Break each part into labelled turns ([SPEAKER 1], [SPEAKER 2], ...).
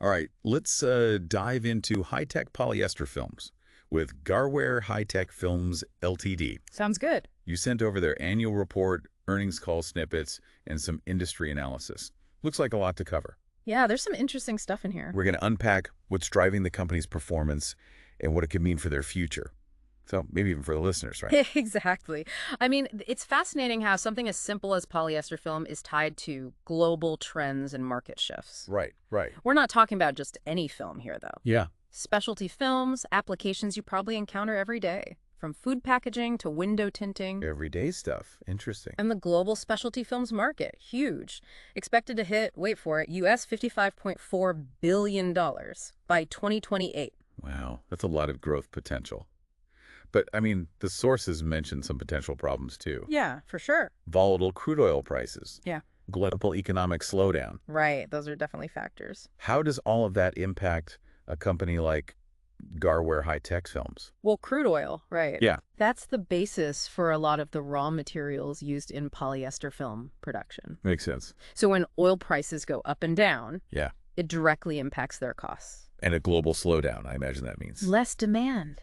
[SPEAKER 1] All right, let's dive into high-tech polyester films with Garware Hi-Tech Films Ltd.
[SPEAKER 2] Sounds good.
[SPEAKER 1] You sent over their annual report, earnings call snippets, and some industry analysis. Looks like a lot to cover.
[SPEAKER 2] Yeah, there's some interesting stuff in here.
[SPEAKER 1] We're going to unpack what's driving the company's performance and what it could mean for their future. So maybe even for the listeners, right?
[SPEAKER 2] Exactly. I mean, it's fascinating how something as simple as polyester film is tied to global trends and market shifts.
[SPEAKER 1] Right, right.
[SPEAKER 2] We're not talking about just any film here, though.
[SPEAKER 1] Yeah.
[SPEAKER 2] Specialty films, applications you probably encounter every day, from food packaging to window tinting.
[SPEAKER 1] Everyday stuff. Interesting.
[SPEAKER 2] And the global specialty films market, huge. Expected to hit, wait for it, US $55.4 billion by 2028.
[SPEAKER 1] Wow, that's a lot of growth potential. But, I mean, the sources mentioned some potential problems, too.
[SPEAKER 2] Yeah, for sure.
[SPEAKER 1] Volatile crude oil prices.
[SPEAKER 2] Yeah.
[SPEAKER 1] Global economic slowdown.
[SPEAKER 2] Right, those are definitely factors.
[SPEAKER 1] How does all of that impact a company like Garware Hi-Tech Films?
[SPEAKER 2] Well, crude oil, right.
[SPEAKER 1] Yeah.
[SPEAKER 2] That's the basis for a lot of the raw materials used in polyester film production.
[SPEAKER 1] Makes sense.
[SPEAKER 2] So when oil prices go up and down,
[SPEAKER 1] Yeah.
[SPEAKER 2] it directly impacts their costs.
[SPEAKER 1] And a global slowdown, I imagine that means.
[SPEAKER 2] Less demand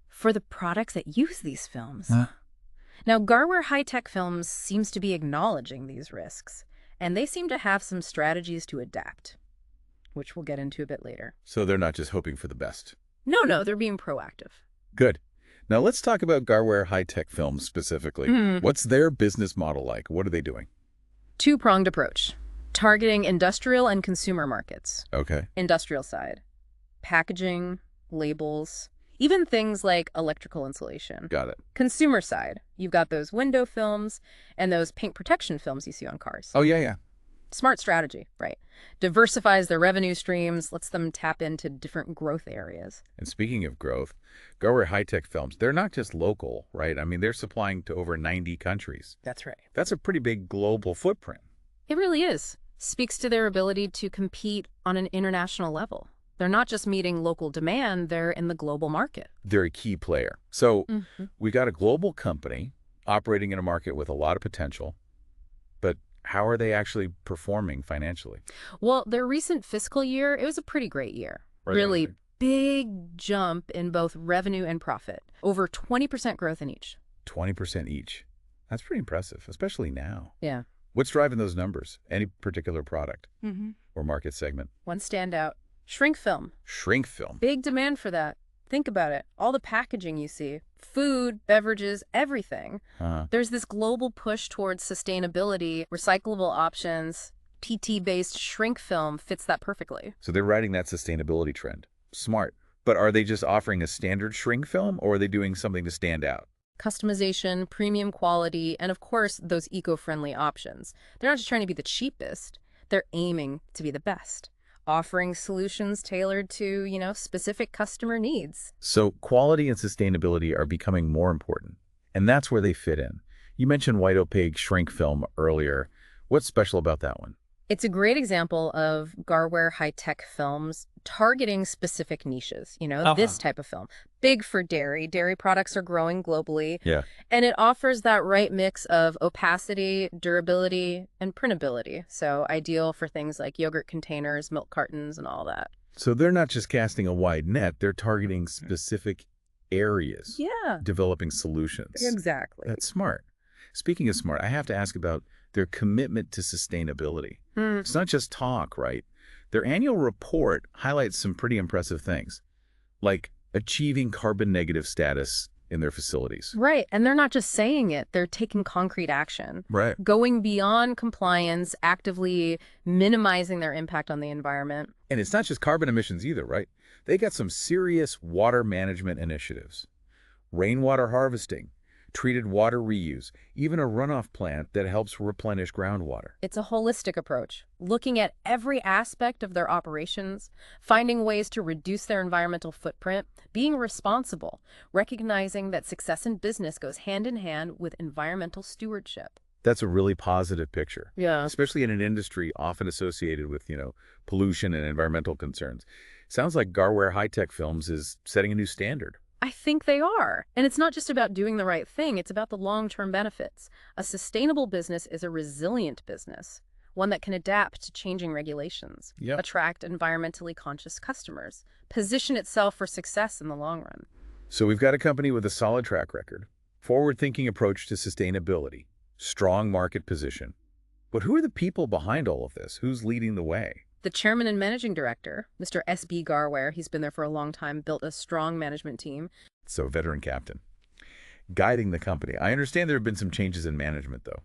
[SPEAKER 2] for the products that use these films.
[SPEAKER 1] Huh?
[SPEAKER 2] Now, Garware Hi-Tech Films seems to be acknowledging these risks, and they seem to have some strategies to adapt, which we'll get into a bit later.
[SPEAKER 1] So they're not just hoping for the best.
[SPEAKER 2] No, they're being proactive.
[SPEAKER 1] Good. Now let's talk about Garware Hi-Tech Films specifically. What's their business model like? What are they doing?
[SPEAKER 2] Two-pronged approach, targeting industrial and consumer markets.
[SPEAKER 1] Okay.
[SPEAKER 2] Industrial side, packaging, labels, even things like electrical insulation.
[SPEAKER 1] Got it.
[SPEAKER 2] Consumer side, you've got those window films and those paint protection films you see on cars.
[SPEAKER 1] Oh, yeah.
[SPEAKER 2] Smart strategy, right? Diversifies their revenue streams, lets them tap into different growth areas.
[SPEAKER 1] And speaking of growth, Garware Hi-Tech Films, they're not just local, right? I mean, they're supplying to over 90 countries.
[SPEAKER 2] That's right.
[SPEAKER 1] That's a pretty big global footprint.
[SPEAKER 2] It really is. Speaks to their ability to compete on an international level. They're not just meeting local demand, they're in the global market.
[SPEAKER 1] They're a key player. So we got a global company operating in a market with a lot of potential, but how are they actually performing financially?
[SPEAKER 2] Well, their recent fiscal year, it was a pretty great year.
[SPEAKER 1] Right.
[SPEAKER 2] Really big jump in both revenue and profit. Over 20% growth in each.
[SPEAKER 1] 20% each. That's pretty impressive, especially now.
[SPEAKER 2] Yeah.
[SPEAKER 1] What's driving those numbers? Any particular product or market segment?
[SPEAKER 2] One standout. Shrink film.
[SPEAKER 1] Shrink film.
[SPEAKER 2] Big demand for that. Think about it. All the packaging you see, food, beverages, everything. There's this global push towards sustainability, recyclable options. PT-based shrink film fits that perfectly.
[SPEAKER 1] So they're riding that sustainability trend. Smart. But are they just offering a standard shrink film, or are they doing something to stand out?
[SPEAKER 2] Customization, premium quality, and of course, those eco-friendly options. They're not just trying to be the cheapest. They're aiming to be the best. Offering solutions tailored to, specific customer needs.
[SPEAKER 1] So quality and sustainability are becoming more important, and that's where they fit in. You mentioned white opaque shrink film earlier. What's special about that one?
[SPEAKER 2] It's a great example of Garware Hi-Tech Films targeting specific niches, this type of film. Big for dairy. Dairy products are growing globally.
[SPEAKER 1] Yeah.
[SPEAKER 2] And it offers that right mix of opacity, durability, and printability. So ideal for things like yogurt containers, milk cartons, and all that.
[SPEAKER 1] So they're not just casting a wide net, they're targeting specific areas.
[SPEAKER 2] Yeah.
[SPEAKER 1] Developing solutions.
[SPEAKER 2] Exactly.
[SPEAKER 1] That's smart. Speaking of smart, I have to ask about their commitment to sustainability. It's not just talk, right? Their annual report highlights some pretty impressive things, like achieving carbon negative status in their facilities.
[SPEAKER 2] Right. And they're not just saying it, they're taking concrete action.
[SPEAKER 1] Right.
[SPEAKER 2] Going beyond compliance, actively minimizing their impact on the environment.
[SPEAKER 1] And it's not just carbon emissions either, right? They got some serious water management initiatives. Rainwater harvesting, treated water reuse, even a runoff plant that helps replenish groundwater.
[SPEAKER 2] It's a holistic approach, looking at every aspect of their operations, finding ways to reduce their environmental footprint, being responsible, recognizing that success in business goes hand in hand with environmental stewardship.
[SPEAKER 1] That's a really positive picture.
[SPEAKER 2] Yeah.
[SPEAKER 1] Especially in an industry often associated with, pollution and environmental concerns. Sounds like Garware Hi-Tech Films is setting a new standard.
[SPEAKER 2] I think they are. And it's not just about doing the right thing, it's about the long-term benefits. A sustainable business is a resilient business. one that can adapt to changing regulations,
[SPEAKER 1] Yep.
[SPEAKER 2] attract environmentally conscious customers, position itself for success in the long run.
[SPEAKER 1] So we've got a company with a solid track record, forward-thinking approach to sustainability, strong market position. But who are the people behind all of this? Who's leading the way?
[SPEAKER 2] The chairman and managing director, Mr. S.B. Garware, he's been there for a long time, built a strong management team.
[SPEAKER 1] So veteran captain, guiding the company. I understand there have been some changes in management, though.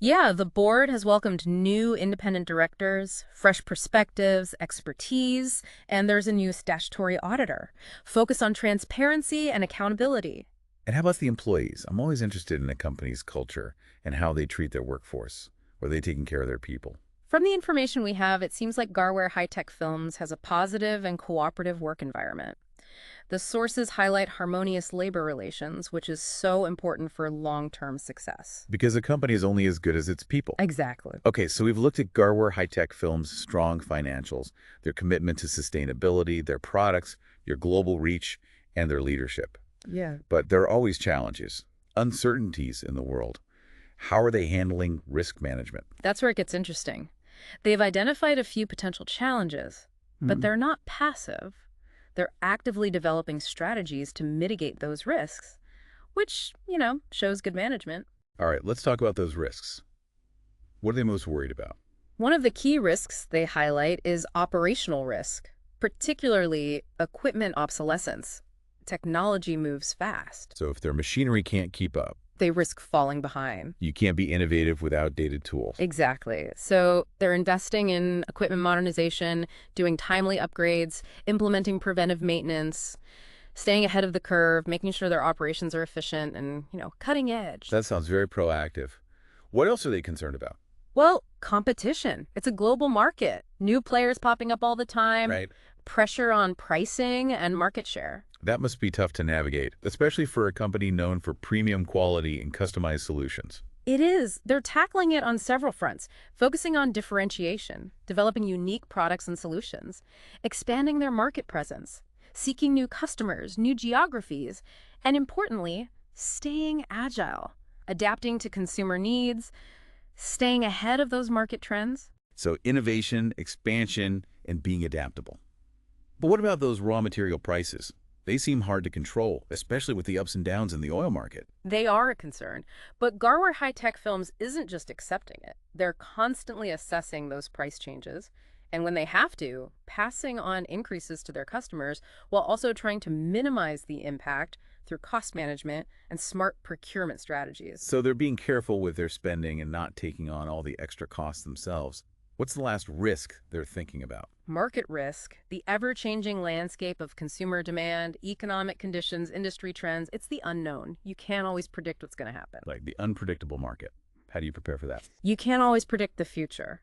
[SPEAKER 2] Yeah, the board has welcomed new independent directors, fresh perspectives, expertise, and there's a new statutory auditor. Focus on transparency and accountability.
[SPEAKER 1] And how about the employees? I'm always interested in a company's culture and how they treat their workforce. Are they taking care of their people?
[SPEAKER 2] From the information we have, it seems like Garware Hi-Tech Films has a positive and cooperative work environment. The sources highlight harmonious labor relations, which is so important for long-term success.
[SPEAKER 1] Because a company is only as good as its people.
[SPEAKER 2] Exactly.
[SPEAKER 1] Okay, so we've looked at Garware Hi-Tech Films' strong financials, their commitment to sustainability, their products, their global reach, and their leadership.
[SPEAKER 2] Yeah.
[SPEAKER 1] But there are always challenges, uncertainties in the world. How are they handling risk management?
[SPEAKER 2] That's where it gets interesting. They've identified a few potential challenges, but they're not passive. They're actively developing strategies to mitigate those risks, which, shows good management.
[SPEAKER 1] All right, let's talk about those risks. What are they most worried about?
[SPEAKER 2] One of the key risks they highlight is operational risk, particularly equipment obsolescence. Technology moves fast.
[SPEAKER 1] So if their machinery can't keep up,
[SPEAKER 2] They risk falling behind.
[SPEAKER 1] you can't be innovative with outdated tools.
[SPEAKER 2] Exactly. So they're investing in equipment modernization, doing timely upgrades, implementing preventive maintenance, staying ahead of the curve, making sure their operations are efficient and, cutting edge.
[SPEAKER 1] That sounds very proactive. What else are they concerned about?
[SPEAKER 2] Well, competition. It's a global market. New players popping up all the time.
[SPEAKER 1] Right.
[SPEAKER 2] Pressure on pricing and market share.
[SPEAKER 1] That must be tough to navigate, especially for a company known for premium quality and customized solutions.
[SPEAKER 2] It is. They're tackling it on several fronts, focusing on differentiation, developing unique products and solutions, expanding their market presence, seeking new customers, new geographies, and importantly, staying agile, adapting to consumer needs, staying ahead of those market trends.
[SPEAKER 1] So innovation, expansion, and being adaptable. But what about those raw material prices? They seem hard to control, especially with the ups and downs in the oil market.
[SPEAKER 2] They are a concern, but Garware Hi-Tech Films isn't just accepting it. They're constantly assessing those price changes, and when they have to, passing on increases to their customers while also trying to minimize the impact through cost management and smart procurement strategies.
[SPEAKER 1] So they're being careful with their spending and not taking on all the extra costs themselves. What's the last risk they're thinking about?
[SPEAKER 2] Market risk, the ever-changing landscape of consumer demand, economic conditions, industry trends, it's the unknown. You can't always predict what's going to happen.
[SPEAKER 1] Like the unpredictable market. How do you prepare for that?
[SPEAKER 2] You can't always predict the future,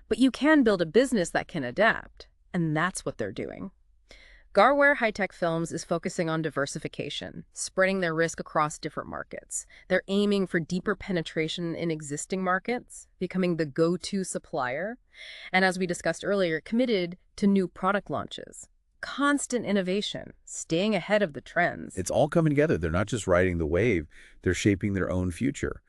[SPEAKER 2] but you can build a business that can adapt, and that's what they're doing. Garware Hi-Tech Films is focusing on diversification, spreading their risk across different markets. They're aiming for deeper penetration in existing markets, becoming the go-to supplier, and as we discussed earlier, committed to new product launches. Constant innovation, staying ahead of the trends.
[SPEAKER 1] It's all coming together. They're not just riding the wave, they're shaping their own future.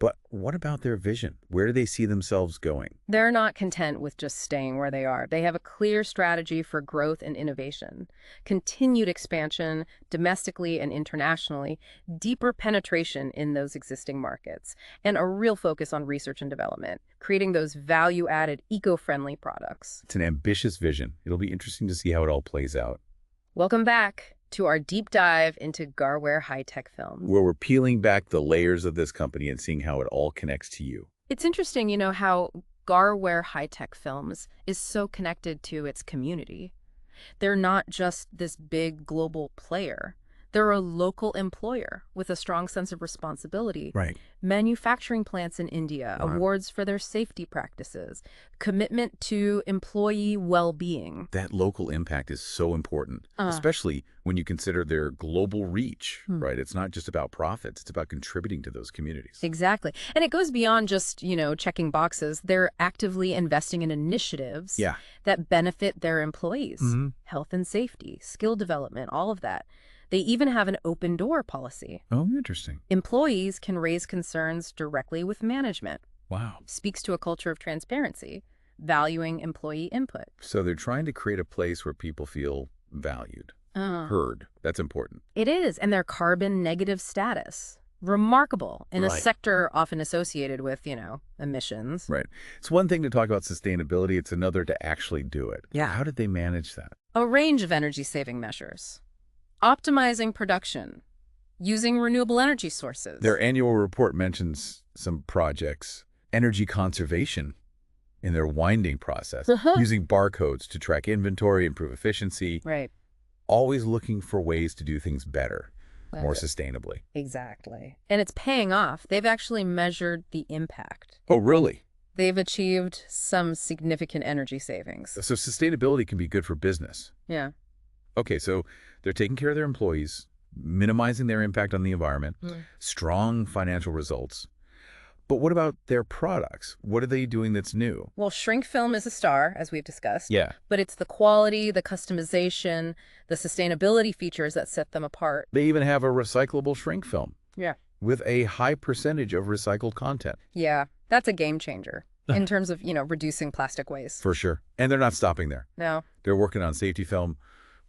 [SPEAKER 1] But what about their vision? Where do they see themselves going?
[SPEAKER 2] They're not content with just staying where they are. They have a clear strategy for growth and innovation, continued expansion domestically and internationally, deeper penetration in those existing markets, and a real focus on research and development, creating those value-added, eco-friendly products.
[SPEAKER 1] It's an ambitious vision. It'll be interesting to see how it all plays out.
[SPEAKER 2] Welcome back to our deep dive into Garware Hi-Tech Films.
[SPEAKER 1] Where we're peeling back the layers of this company and seeing how it all connects to you.
[SPEAKER 2] It's interesting, how Garware Hi-Tech Films is so connected to its community. They're not just this big global player. They're a local employer with a strong sense of responsibility.
[SPEAKER 1] Right.
[SPEAKER 2] Manufacturing plants in India,
[SPEAKER 1] Wow.
[SPEAKER 2] awards for their safety practices, commitment to employee well-being.
[SPEAKER 1] That local impact is so important, especially when you consider their global reach, right? It's not just about profits. It's about contributing to those communities.
[SPEAKER 2] Exactly. And it goes beyond just, checking boxes. They're actively investing in initiatives that benefit their employees. Health and safety, skill development, all of that. They even have an open door policy.
[SPEAKER 1] Oh, interesting.
[SPEAKER 2] Employees can raise concerns directly with management.
[SPEAKER 1] Wow.
[SPEAKER 2] Speaks to a culture of transparency, valuing employee input.
[SPEAKER 1] So they're trying to create a place where people feel valued, heard. That's important.
[SPEAKER 2] It is, and their carbon negative status. Remarkable in a
[SPEAKER 1] Right.
[SPEAKER 2] sector often associated with, emissions.
[SPEAKER 1] Right. It's one thing to talk about sustainability. It's another to actually do it.
[SPEAKER 2] Yeah.
[SPEAKER 1] How did they manage that?
[SPEAKER 2] A range of energy-saving measures. Optimizing production. Using renewable energy sources.
[SPEAKER 1] Their annual report mentions some projects. Energy conservation in their winding process. Using barcodes to track inventory, improve efficiency.
[SPEAKER 2] Right.
[SPEAKER 1] Always looking for ways to do things better, more sustainably.
[SPEAKER 2] Exactly. And it's paying off. They've actually measured the impact.
[SPEAKER 1] Oh, really?
[SPEAKER 2] They've achieved some significant energy savings.
[SPEAKER 1] So sustainability can be good for business.
[SPEAKER 2] Yeah.
[SPEAKER 1] Okay, so they're taking care of their employees, minimizing their impact on the environment, strong financial results. But what about their products? What are they doing that's new?
[SPEAKER 2] Well, shrink film is a star, as we've discussed.
[SPEAKER 1] Yeah.
[SPEAKER 2] But it's the quality, the customization, the sustainability features that set them apart.
[SPEAKER 1] They even have a recyclable shrink film.
[SPEAKER 2] Yeah.
[SPEAKER 1] With a high percentage of recycled content.
[SPEAKER 2] Yeah, that's a game changer in terms of, reducing plastic waste.
[SPEAKER 1] For sure. And they're not stopping there.
[SPEAKER 2] No.
[SPEAKER 1] They're working on safety film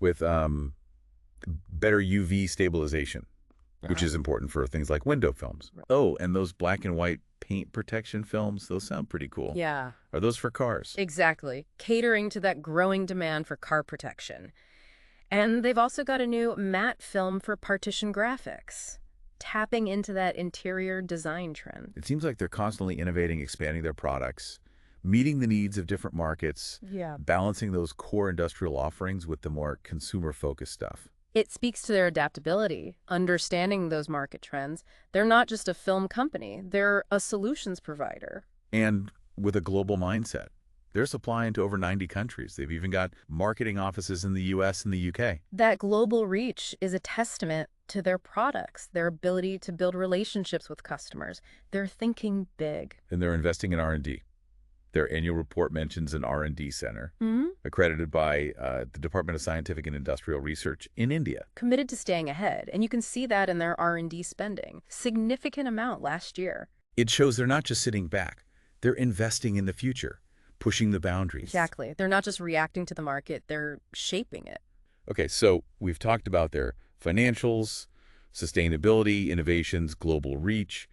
[SPEAKER 1] with better UV stabilization, which is important for things like window films. Oh, and those black and white paint protection films, those sound pretty cool.
[SPEAKER 2] Yeah.
[SPEAKER 1] Are those for cars?
[SPEAKER 2] Exactly. Catering to that growing demand for car protection. And they've also got a new matte film for partition graphics, tapping into that interior design trend.
[SPEAKER 1] It seems like they're constantly innovating, expanding their products, meeting the needs of different markets,
[SPEAKER 2] Yeah.
[SPEAKER 1] balancing those core industrial offerings with the more consumer-focused stuff.
[SPEAKER 2] It speaks to their adaptability, understanding those market trends. They're not just a film company, they're a solutions provider.
[SPEAKER 1] And with a global mindset. They're supplying to over 90 countries. They've even got marketing offices in the US and the UK.
[SPEAKER 2] That global reach is a testament to their products, their ability to build relationships with customers. They're thinking big.
[SPEAKER 1] And they're investing in R&D. Their annual report mentions an R&D center accredited by the Department of Scientific and Industrial Research in India.
[SPEAKER 2] Committed to staying ahead, and you can see that in their R&D spending. Significant amount last year.
[SPEAKER 1] It shows they're not just sitting back. They're investing in the future, pushing the boundaries.
[SPEAKER 2] Exactly. They're not just reacting to the market, they're shaping it.
[SPEAKER 1] Okay, so we've talked about their financials, sustainability, innovations, global reach.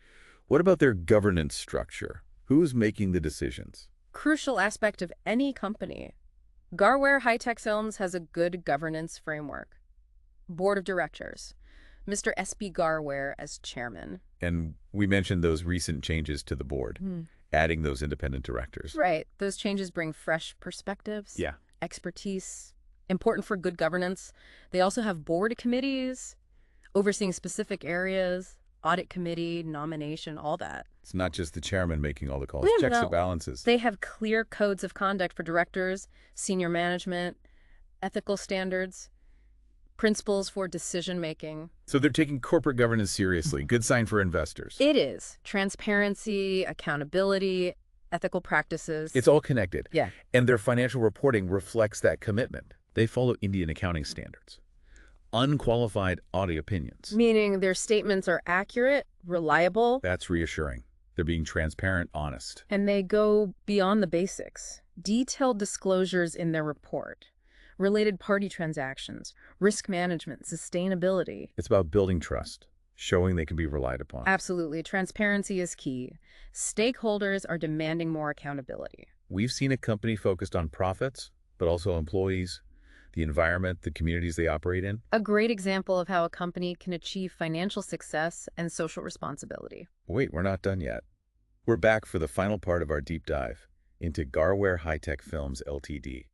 [SPEAKER 1] What about their governance structure? Who's making the decisions?
[SPEAKER 2] Crucial aspect of any company. Garware Hi-Tech Films has a good governance framework. Board of Directors. Mr. S.B. Garware as chairman.
[SPEAKER 1] And we mentioned those recent changes to the board, adding those independent directors.
[SPEAKER 2] Right. Those changes bring fresh perspectives.
[SPEAKER 1] Yeah.
[SPEAKER 2] Expertise. Important for good governance. They also have board committees, overseeing specific areas, audit committee, nomination, all that.
[SPEAKER 1] It's not just the chairman making all the calls,
[SPEAKER 2] Yeah,
[SPEAKER 1] checks
[SPEAKER 2] no.
[SPEAKER 1] and balances.
[SPEAKER 2] They have clear codes of conduct for directors, senior management, ethical standards, principles for decision-making.
[SPEAKER 1] So they're taking corporate governance seriously. Good sign for investors.
[SPEAKER 2] It is. Transparency, accountability, ethical practices.
[SPEAKER 1] It's all connected.
[SPEAKER 2] Yeah.
[SPEAKER 1] And their financial reporting reflects that commitment. They follow Indian accounting standards. Unqualified audit opinions.
[SPEAKER 2] Meaning their statements are accurate, reliable,
[SPEAKER 1] That's reassuring. They're being transparent, honest.
[SPEAKER 2] and they go beyond the basics. Detailed disclosures in their report. Related party transactions, risk management, sustainability.
[SPEAKER 1] It's about building trust, showing they can be relied upon.
[SPEAKER 2] Absolutely. Transparency is key. Stakeholders are demanding more accountability.
[SPEAKER 1] We've seen a company focused on profits, but also employees, the environment, the communities they operate in.
[SPEAKER 2] A great example of how a company can achieve financial success and social responsibility.
[SPEAKER 1] Wait, we're not done yet. We're back for the final part of our deep dive into Garware Hi-Tech Films Ltd.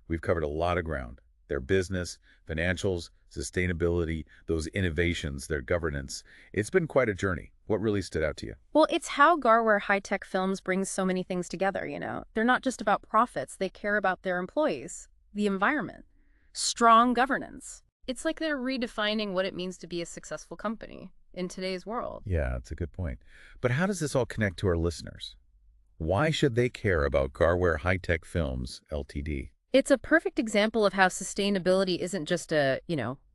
[SPEAKER 1] We've covered a lot of ground. Their business, financials, sustainability, those innovations, their governance. It's been quite a journey. What really stood out to you?
[SPEAKER 2] Well, it's how Garware Hi-Tech Films brings so many things together, They're not just about profits. They care about their employees, the environment, strong governance. It's like they're redefining what it means to be a successful company in today's world.
[SPEAKER 1] Yeah, that's a good point. But how does this all connect to our listeners? Why should they care about Garware Hi-Tech Films Ltd.?
[SPEAKER 2] It's a perfect example of how sustainability isn't just a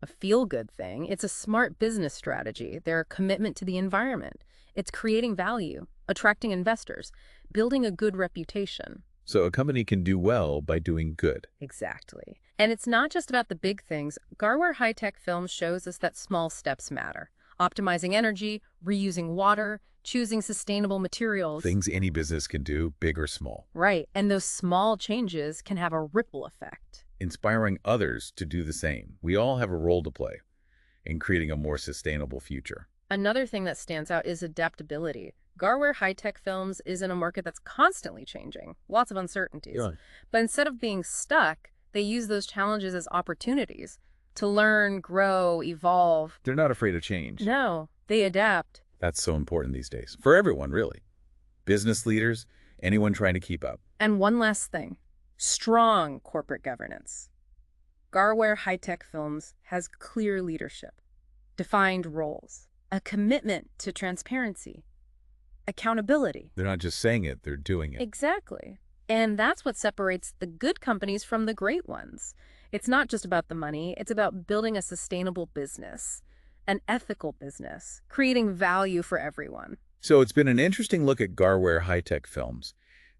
[SPEAKER 2] feel-good thing. It's a smart business strategy. Their commitment to the environment. It's creating value. attracting investors, building a good reputation.
[SPEAKER 1] So a company can do well by doing good.
[SPEAKER 2] Exactly. And it's not just about the big things. Garware Hi-Tech Films shows us that small steps matter. Optimizing energy, reusing water, choosing sustainable materials.
[SPEAKER 1] Things any business can do, big or small.
[SPEAKER 2] Right. And those small changes can have a ripple effect.
[SPEAKER 1] Inspiring others to do the same. We all have a role to play in creating a more sustainable future.
[SPEAKER 2] Another thing that stands out is adaptability. Garware Hi-Tech Films is in a market that's constantly changing, lots of uncertainties.
[SPEAKER 1] Yeah.
[SPEAKER 2] But instead of being stuck, they use those challenges as opportunities to learn, grow, evolve.
[SPEAKER 1] They're not afraid of change.
[SPEAKER 2] No, they adapt.
[SPEAKER 1] That's so important these days. For everyone, really. Business leaders, anyone trying to keep up.
[SPEAKER 2] And one last thing, strong corporate governance. Garware Hi-Tech Films has clear leadership, defined roles, a commitment to transparency, accountability.
[SPEAKER 1] They're not just saying it, they're doing it.
[SPEAKER 2] Exactly. And that's what separates the good companies from the great ones. It's not just about the money, it's about building a sustainable business, an ethical business, creating value for everyone.
[SPEAKER 1] So it's been an interesting look at Garware Hi-Tech Films.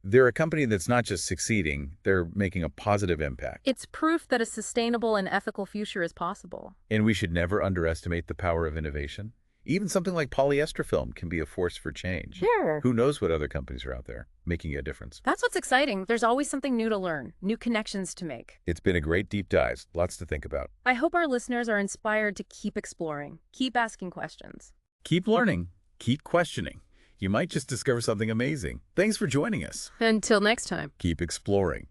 [SPEAKER 1] They're a company that's not just succeeding, they're making a positive impact.
[SPEAKER 2] It's proof that a sustainable and ethical future is possible.
[SPEAKER 1] And we should never underestimate the power of innovation. Even something like polyester film can be a force for change.
[SPEAKER 2] Sure.
[SPEAKER 1] Who knows what other companies are out there making a difference?
[SPEAKER 2] That's what's exciting. There's always something new to learn, new connections to make.
[SPEAKER 1] It's been a great deep dive. Lots to think about.
[SPEAKER 2] I hope our listeners are inspired to keep exploring, keep asking questions.
[SPEAKER 1] Keep learning. Keep questioning. You might just discover something amazing. Thanks for joining us.
[SPEAKER 2] Until next time.
[SPEAKER 1] Keep exploring.